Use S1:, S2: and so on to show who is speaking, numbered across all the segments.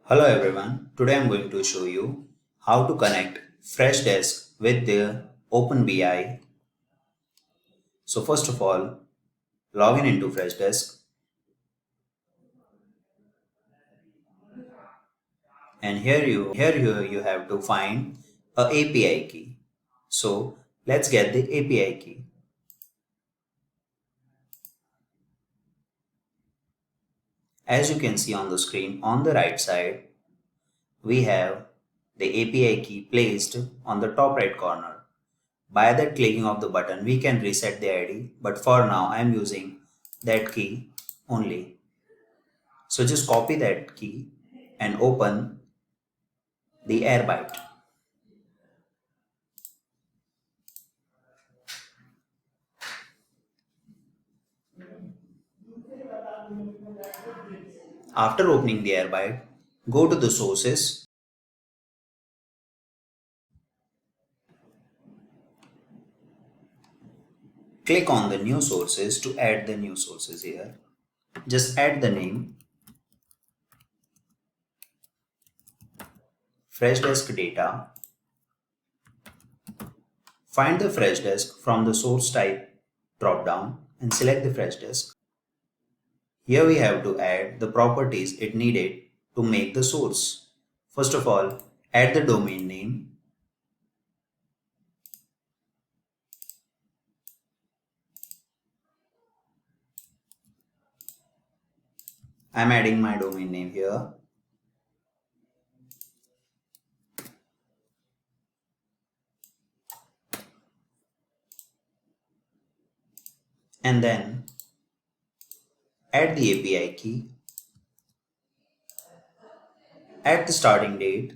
S1: Hello everyone, today I'm going to show you how to connect Freshdesk with the OpenBI. So first of all, log in into Freshdesk and here you have to find a API key. So let's get the API key. As you can see on the screen on the right side, we have the API key placed on the top right corner. By that clicking of the button, we can reset the ID, but for now I am using that key only. So just copy that key and open the airbyte. After opening the airbyte, go to the sources, click on the new sources to add the new sources here. Just add the name, Freshdesk data. Find the Freshdesk from the source type dropdown and select the Freshdesk. Here we have to add the properties it needed to make the source. First of all, add the domain name. I'm adding my domain name here. And then add the API key. Add the starting date.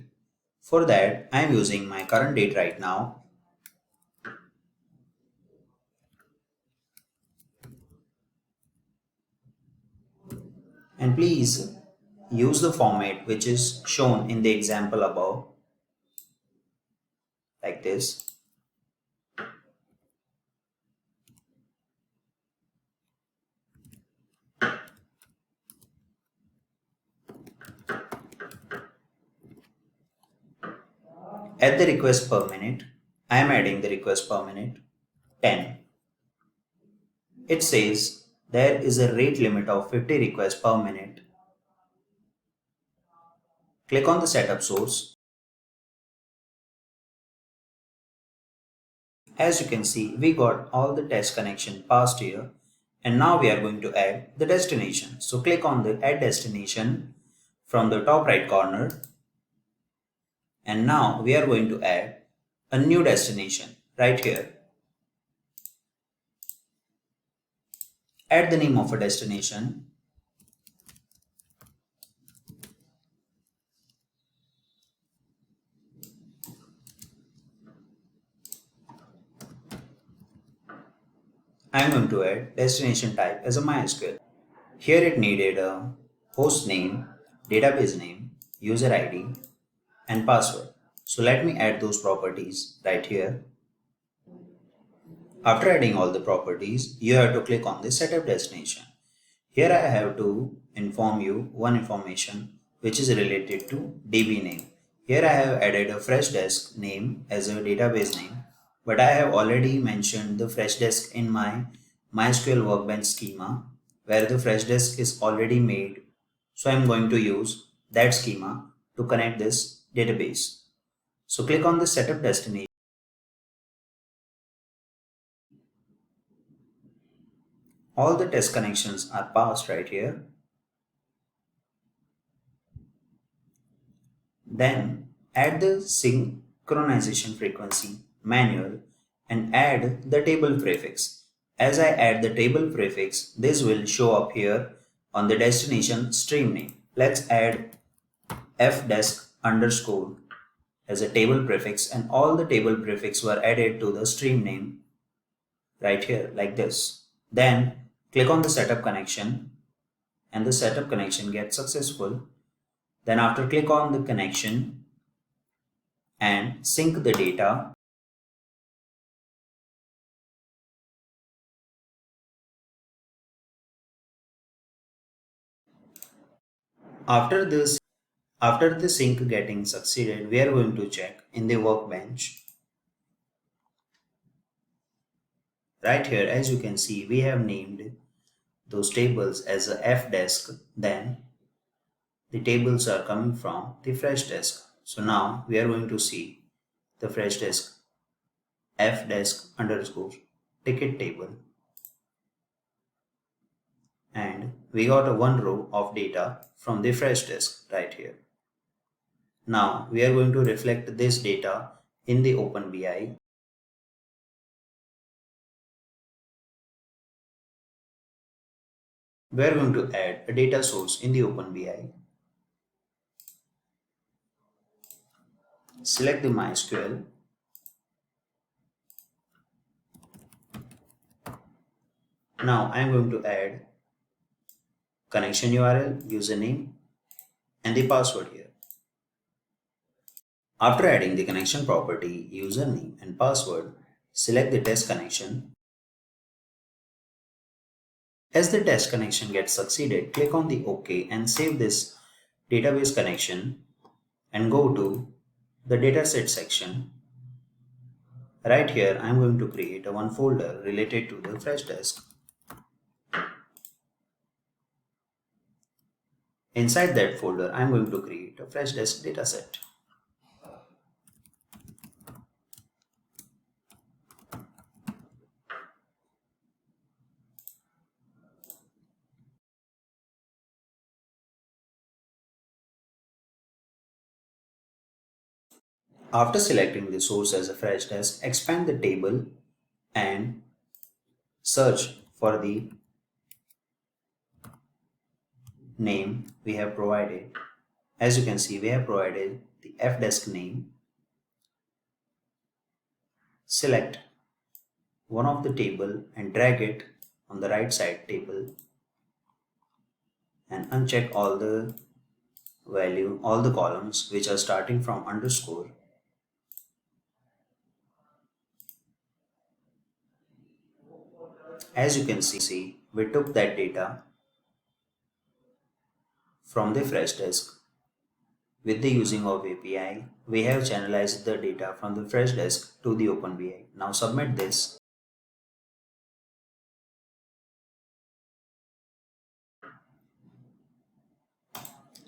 S1: For that, I am using my current date right now. And please use the format which is shown in the example above, like this. Add the request per minute. I am adding the request per minute 10. It says there is a rate limit of 50 requests per minute. Click on the setup source. As you can see, we got all the test connection passed here, and now we are going to add the destination. So click on the add destination from the top right corner, and now we are going to add a new destination right here. Add the name of a destination. I am going to add destination type as a MySQL. Here it needed a host name, database name, user ID, and password. So let me add those properties right here. After adding all the properties, you have to click on the setup destination. Here I have to inform you one information which is related to DB name. Here I have added a Freshdesk name as a database name, but I have already mentioned the Freshdesk in my MySQL Workbench schema where the Freshdesk is already made. So I am going to use that schema to connect this database. So click on the setup destination. All the test connections are passed right here. Then add the synchronization frequency manual and add the table prefix. As I add the table prefix, this will show up here on the destination stream name. Let's add fdesk underscore as a table prefix, and all the table prefix were added to the stream name right here like this. Then click on the setup connection and the setup connection gets successful. Then after click on the connection and sync the data. After this, After the sync getting succeeded, we are going to check in the workbench. Right here, as you can see, we have named those tables as a Fdesk. Then the tables are coming from the Freshdesk. So now we are going to see the Freshdesk Fdesk underscore ticket table, and we got a one row of data from the Freshdesk right here. Now we are going to reflect this data in the OpenBI. We are going to add a data source in the OpenBI. Select the MySQL. Now I am going to add connection URL, username, and the password here. After adding the connection property, username, and password, select the test connection. As the test connection gets succeeded, click on the OK and save this database connection and go to the dataset section. Right here, I am going to create a one folder related to the Freshdesk. Inside that folder, I am going to create a Freshdesk dataset. After selecting the source as a Freshdesk, expand the table and search for the name we have provided. As you can see, we have provided the Fdesk name. Select one of the table and drag it on the right side table and uncheck all the columns which are starting from underscore. As you can see, we took that data from the Freshdesk. With the using of API, we have channelized the data from the Freshdesk to the OpenBI. Now submit this.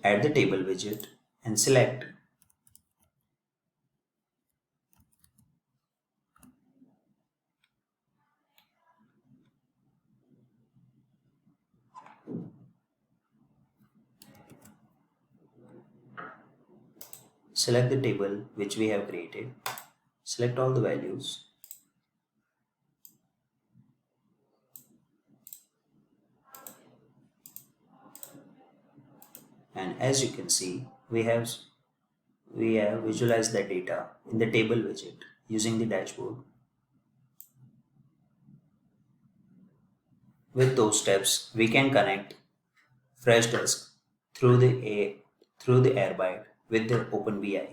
S1: Add the table widget and select select the table which we have created. Select all the values. And as you can see, we have visualized the data in the table widget using the dashboard. With those steps, we can connect Freshdesk through the airbyte with the OpenBI.